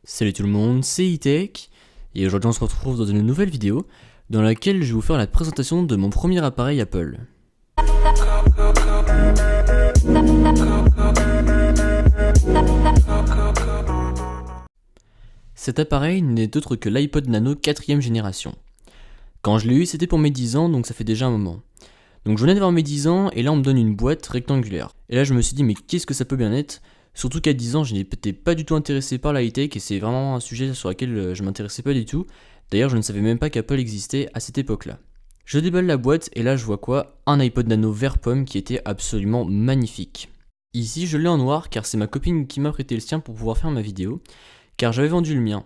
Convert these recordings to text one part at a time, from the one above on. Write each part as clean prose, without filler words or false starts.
Salut tout le monde, c'est E-Tech, et aujourd'hui on se retrouve dans une nouvelle vidéo dans laquelle je vais vous faire la présentation de mon premier appareil Apple. Cet appareil n'est autre que l'iPod Nano 4ème génération. Quand je l'ai eu, c'était pour mes 10 ans, donc ça fait déjà un moment. Donc je venais d'avoir mes 10 ans, et là on me donne une boîte rectangulaire. Et là je me suis dit, mais qu'est-ce que ça peut bien être? Surtout qu'à 10 ans, je n'étais pas du tout intéressé par la high-tech, et c'est vraiment un sujet sur lequel je m'intéressais pas du tout. D'ailleurs, je ne savais même pas qu'Apple existait à cette époque-là. Je déballe la boîte, et là je vois quoi? Un iPod Nano vert pomme qui était absolument magnifique. Ici, je l'ai en noir, car c'est ma copine qui m'a prêté le sien pour pouvoir faire ma vidéo, car j'avais vendu le mien.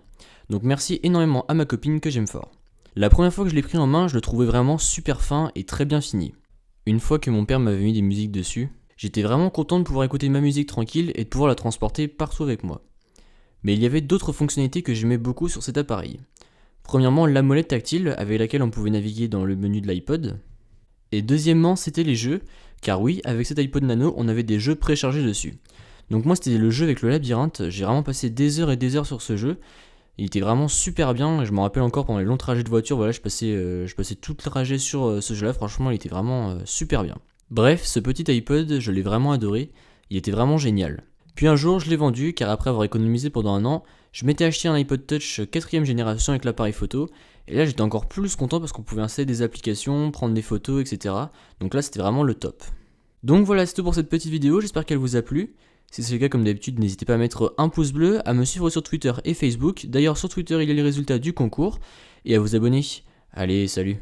Donc merci énormément à ma copine que j'aime fort. La première fois que je l'ai pris en main, je le trouvais vraiment super fin et très bien fini. Une fois que mon père m'avait mis des musiques dessus, j'étais vraiment content de pouvoir écouter ma musique tranquille et de pouvoir la transporter partout avec moi. Mais il y avait d'autres fonctionnalités que j'aimais beaucoup sur cet appareil. Premièrement, la molette tactile avec laquelle on pouvait naviguer dans le menu de l'iPod. Et deuxièmement, c'était les jeux, car oui, avec cet iPod Nano, on avait des jeux préchargés dessus. Donc moi, c'était le jeu avec le labyrinthe, j'ai vraiment passé des heures et des heures sur ce jeu. Il était vraiment super bien, et je me rappelle encore pendant les longs trajets de voiture, voilà, je passais tout le trajet sur ce jeu-là, franchement, il était vraiment super bien. Bref, ce petit iPod, je l'ai vraiment adoré, il était vraiment génial. Puis un jour, je l'ai vendu, car après avoir économisé pendant un an, je m'étais acheté un iPod Touch 4ème génération avec l'appareil photo, et là j'étais encore plus content parce qu'on pouvait installer des applications, prendre des photos, etc. Donc là c'était vraiment le top. Donc voilà, c'est tout pour cette petite vidéo, j'espère qu'elle vous a plu. Si c'est le cas, comme d'habitude, n'hésitez pas à mettre un pouce bleu, à me suivre sur Twitter et Facebook. D'ailleurs, sur Twitter, il y a les résultats du concours. Et à vous abonner. Allez, salut!